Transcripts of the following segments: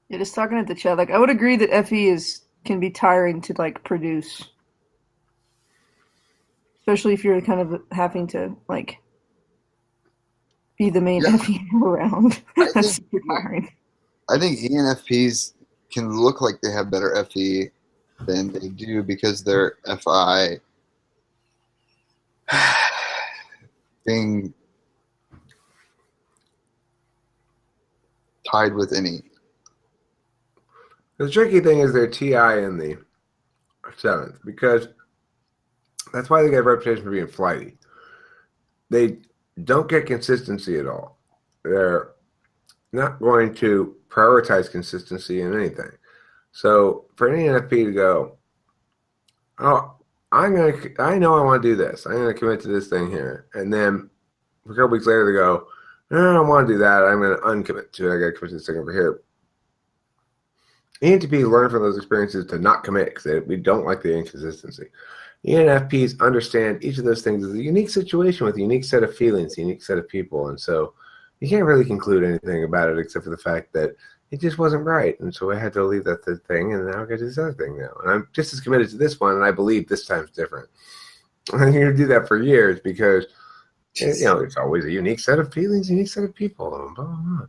Yeah, just talking at the chat. Like, I would agree that FE is can be tiring to like produce, especially if you're kind of having to like be the main Yeah, FE around. I That's think super tiring. I think ENFPs can look like they have better FE than they do because their FI being tied with any. The tricky thing is their TI in the seventh, because that's why they get a reputation for being flighty. They don't get consistency at all. They're not going to prioritize consistency in anything. So for an ENFP to go, oh, I know I want to do this. I'm gonna commit to this thing here, and then a couple weeks later they go, no, I don't want to do that. I'm gonna uncommit to it. I got to commit to this thing over here. ENTPs learn from those experiences to not commit because we don't like the inconsistency. ENFPs understand each of those things is a unique situation with a unique set of feelings, a unique set of people, and so you can't really conclude anything about it except for the fact that it just wasn't right, and so I had to leave that thing, and now I got to do this other thing now, and I'm just as committed to this one, and I believe this time's different. And you're gonna do that for years because it's always a unique set of feelings, a unique set of people, and blah, blah, blah.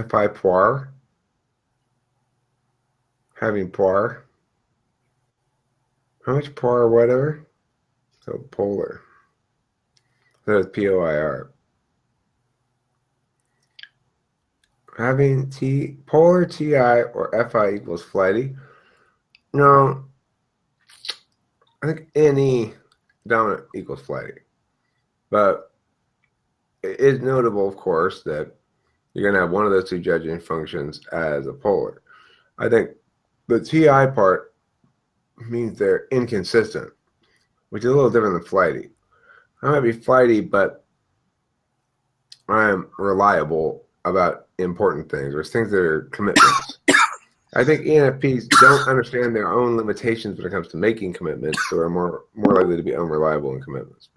FI Poir, having Poir, how much Poir or whatever? So polar. That's POIR. Having polar TI or FI equals flighty. No, I think NE dominant equals flighty. But it is notable, of course, that you're going to have one of those two judging functions as a polar. I think the TI part means they're inconsistent, which is a little different than flighty. I might be flighty, but I'm reliable about important things or things that are commitments. I think ENFPs don't understand their own limitations when it comes to making commitments, so are more likely to be unreliable in commitments.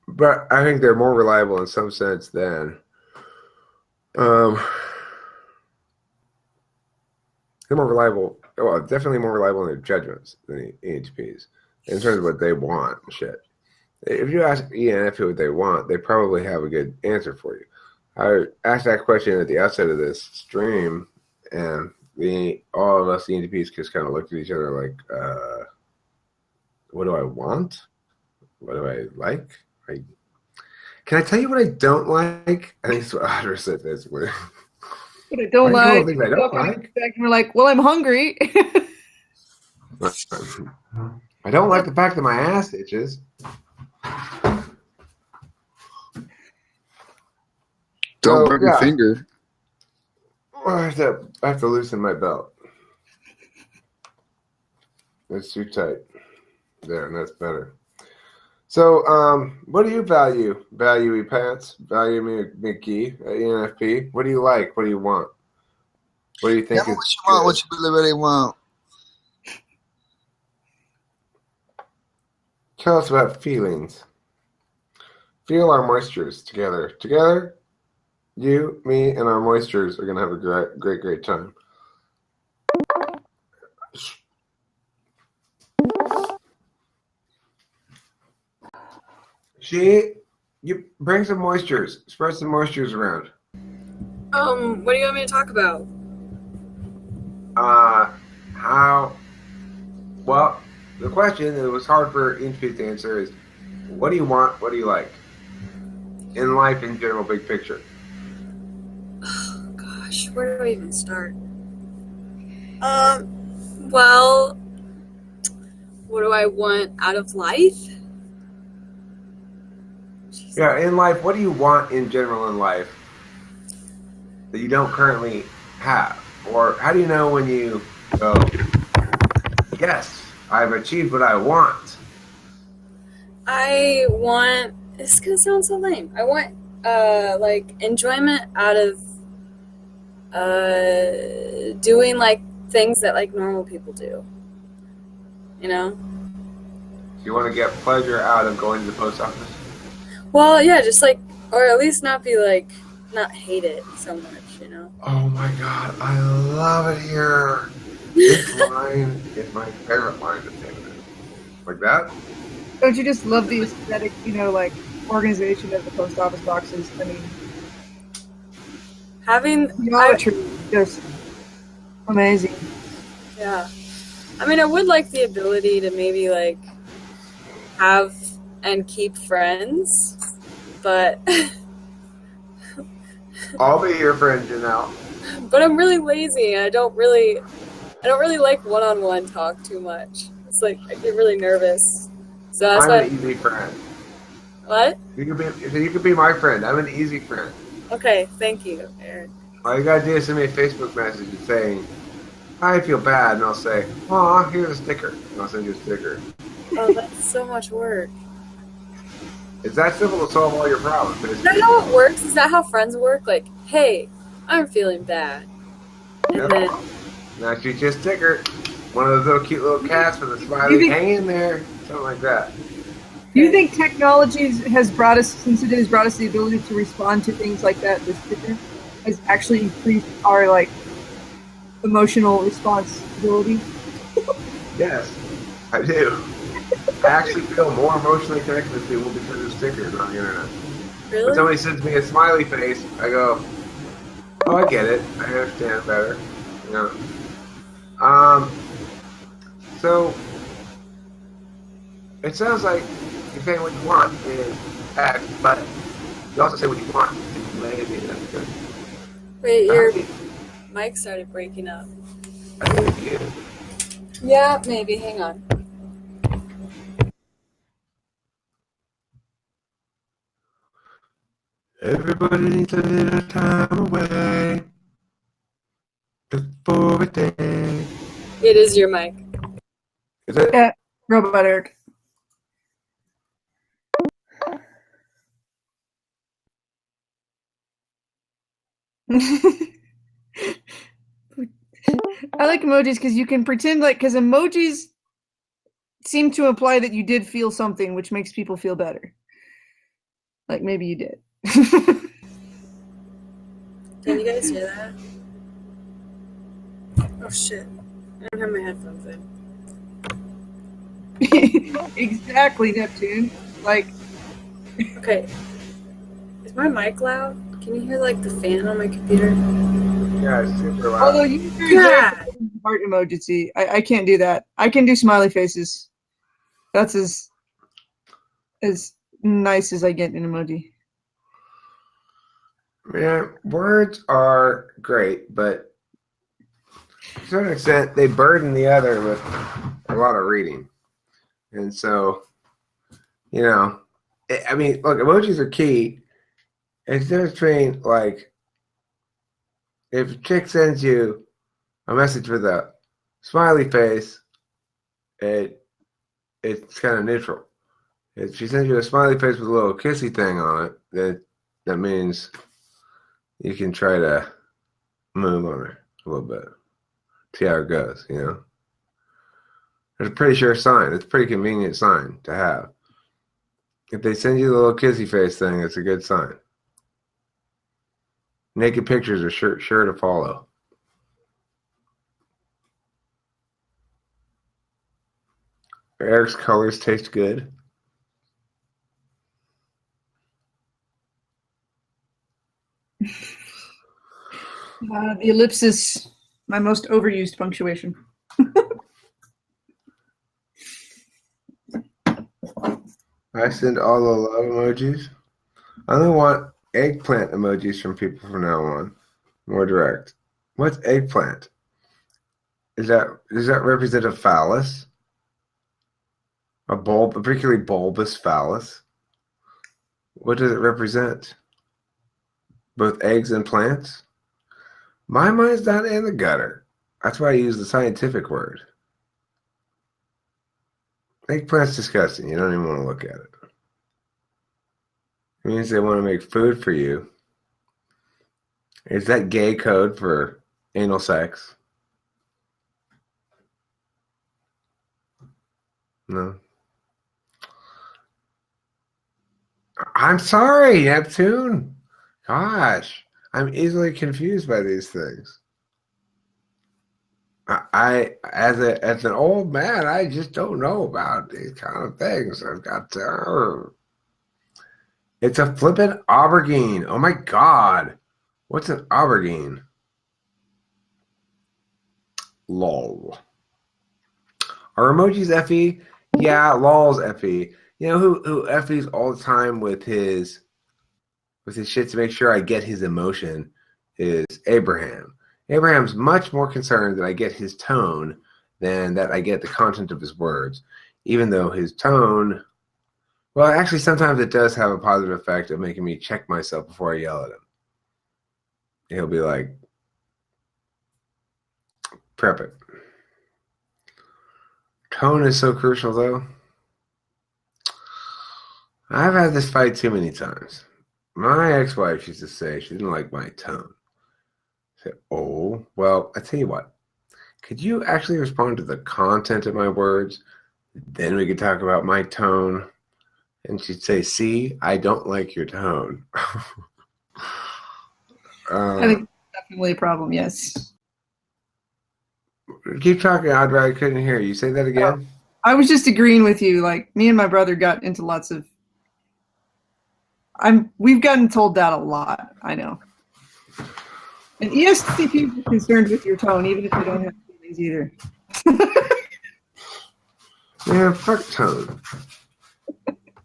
But I think they're more reliable in some sense than they're more reliable. Well, definitely more reliable in their judgments than the ENTPs in terms of what they want and shit. If you ask ENFP what they want, they probably have a good answer for you. I asked that question at the outset of this stream, and all of us ENTPs just kind of looked at each other like, what do I want? What do I like? Can I tell you what I don't like? I think it's what Audra said this. What But I don't like. Things I don't like. And we're like, well, I'm hungry. I don't like the fact that my ass itches. Don't burn your finger. I have to loosen my belt. It's too tight. There, and that's better. So, what do you value? Value Pats? Value McGee at ENFP? What do you like? What do you want? What do you think? Tell me what you want, what you really want. Tell us about feelings. Feel our moistures together. Together, you, me, and our moistures are going to have a great time. You bring some moistures. Spread some moistures around. What do you want me to talk about? Well, the question that was hard for ENTP to answer is, what do you want? What do you like? In life, in general, big picture. Oh, gosh, where do I even start? Well, what do I want out of life? Yeah, in life, what do you want in general in life that you don't currently have? Or how do you know when you go, yes, I've achieved what I want? I want, it's gonna sound so lame. I want, enjoyment out of, doing, things that, normal people do. You know? You want to get pleasure out of going to the post office? Well, yeah, just like, or at least not be like, not hate it so much, you know? Oh my god, I love it here. This line is my favorite line to say. Like that? Don't you just love the aesthetic, like organization of the post office boxes? I mean, Having, geometry is just amazing. yeah. I mean, I would like the ability to maybe like have and keep friends, but I'll be your friend, Janelle. but I'm really lazy and I don't really like one-on-one talk too much. It's like I get really nervous. So that's I'm why. an easy friend. What? You could be my friend. I'm an easy friend. Okay, thank you, Aaron. All you gotta do is send me a Facebook message saying, I feel bad, and I'll say, aw, here's a sticker. And I'll send you a sticker. Oh, that's so much work. It's that simple to solve all your problems. Is that how it works? Is that how friends work? Like, hey, I'm feeling bad. And Yep. then, Now shoot you a sticker. One of those little cute little cats with a smiley hanging there. Something like that. Do you think technology has brought us, since it has brought us the ability to respond to things like that, this sticker has actually increased our emotional responsibility? Yes, I do. I actually feel more emotionally connected to people because of stickers on the internet. When really? somebody sends me a smiley face, I go, oh, I get it. I understand better. You know. So it sounds like you're saying what you want is act, but you also say what you want is lazy. That's good. Wait, your mic started breaking up. I think you. Yeah, maybe. Hang on. Everybody needs a little time away before a day. It is your mic. Is it? Yeah, Robot Eric. I like emojis because you can pretend because emojis seem to imply that you did feel something, which makes people feel better. Like maybe you did. Can you guys hear that? Oh shit. I don't have my headphones in. Exactly, Neptune. Okay. Is my mic loud? Can you hear like the fan on my computer? Yeah, it's super loud. Although you God. heart emoji, I can't do that. I can do smiley faces. That's as nice as I get in emoji. Man, words are great, but to a certain extent, they burden the other with a lot of reading. And so, I mean, look, emojis are key. It's just between, if a chick sends you a message with a smiley face, it's kind of neutral. If she sends you a smiley face with a little kissy thing on it, then that means you can try to move on her a little bit. See how it goes, It's a pretty sure sign. It's a pretty convenient sign to have. If they send you the little kissy face thing, it's a good sign. Naked pictures are sure to follow. Eric's colors taste good. The ellipsis, my most overused punctuation. I send all the love emojis. I only want eggplant emojis from people from now on. More direct. What's eggplant? Does that represent a phallus? A particularly bulbous phallus? What does it represent? Both eggs and plants? My mind's not in the gutter. That's why I use the scientific word. Eggplant's disgusting. You don't even want to look at it. It means they want to make food for you. Is that gay code for anal sex? No. I'm sorry, Neptune. Gosh, I'm easily confused by these things. I as an old man, I just don't know about these kind of things. I've got to. It's a flippin' aubergine. Oh my god, what's an aubergine? Lol. Are emojis FE? Yeah, lol's FE. You know who FE's all the time with his shit to make sure I get his emotion is Abraham. Abraham's much more concerned that I get his tone than that I get the content of his words. Even though his tone, well, actually sometimes it does have a positive effect of making me check myself before I yell at him. He'll be like, prep it. Tone is so crucial though. I've had this fight too many times. My ex-wife used to say she didn't like my tone. I said, oh, well, I tell you what. Could you actually respond to the content of my words? Then we could talk about my tone. And she'd say, see, I don't like your tone. I think that's definitely a problem, yes. Keep talking, Audrey. I couldn't hear you. Say that again. I was just agreeing with you. Like, me and my brother got into lots of... We've gotten told that a lot, I know. And ESTPs are concerned with your tone, even if they don't have feelings either. Man, fuck tone.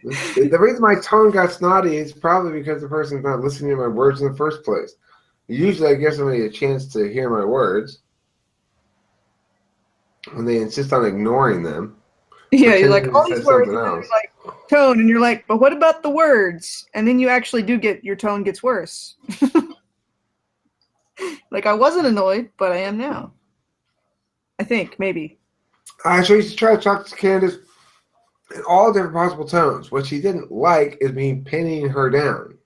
The reason my tone got snotty is probably because the person's not listening to my words in the first place. Usually I give somebody a chance to hear my words. When they insist on ignoring them. Yeah, you're like, all these words, and then else. you're like, tone, and you're like, but what about the words? And then you actually do your tone gets worse. Like, I wasn't annoyed, but I am now. I think, maybe. I used to try to talk to Candace in all different possible tones. What she didn't like is me pinning her down.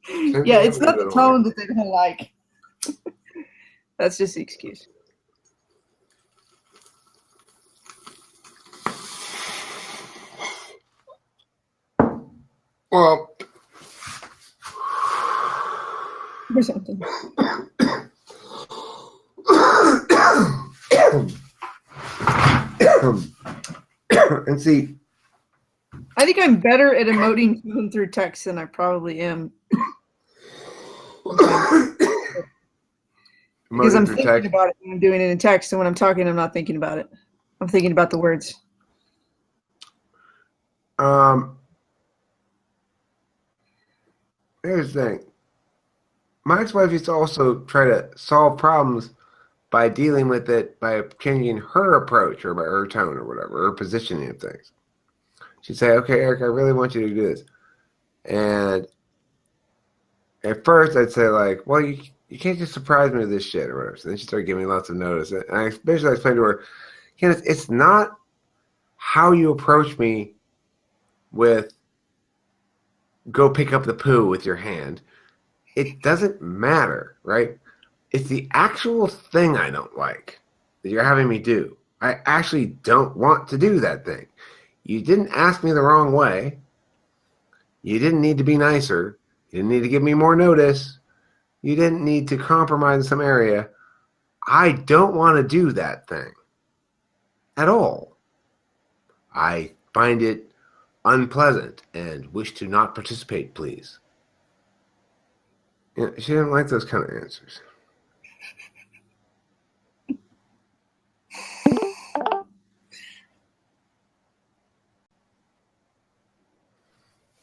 Yeah, it's not the tone that they don't like. That's just the excuse. Well, Or something. And see, I think I'm better at emoting even through text than I probably am. Because I'm thinking about it when I'm doing it in text, and when I'm talking, I'm not thinking about it. I'm thinking about the words. Here's the thing. My ex-wife used to also try to solve problems by dealing with it by changing her approach or by her tone or whatever, her positioning of things. She'd say, okay, Eric, I really want you to do this. And at first I'd say like, well, you can't just surprise me with this shit or whatever. So then she started giving me lots of notice. And I basically explained to her, Candace, it's not how you approach me with go pick up the poo with your hand. It doesn't matter, right? It's the actual thing I don't like that you're having me do. I actually don't want to do that thing. You didn't ask me the wrong way. You didn't need to be nicer. You didn't need to give me more notice. You didn't need to compromise in some area. I don't want to do that thing at all. I find it unpleasant and wish to not participate, please. Yeah, she didn't like those kind of answers.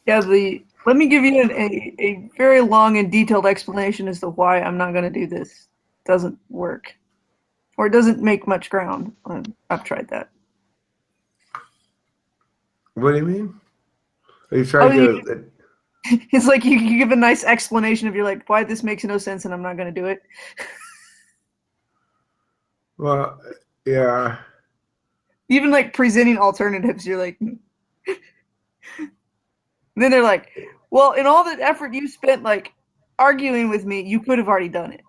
Yeah, let me give you a very long and detailed explanation as to why I'm not going to do this. It doesn't work. Or it doesn't make much ground. I've tried that. What do you mean? Are you trying to... It's like you give a nice explanation of you're like, why this makes no sense and I'm not going to do it. Well, yeah. Even like presenting alternatives, you're like... Then they're like, well, in all the effort you spent like arguing with me, you could have already done it.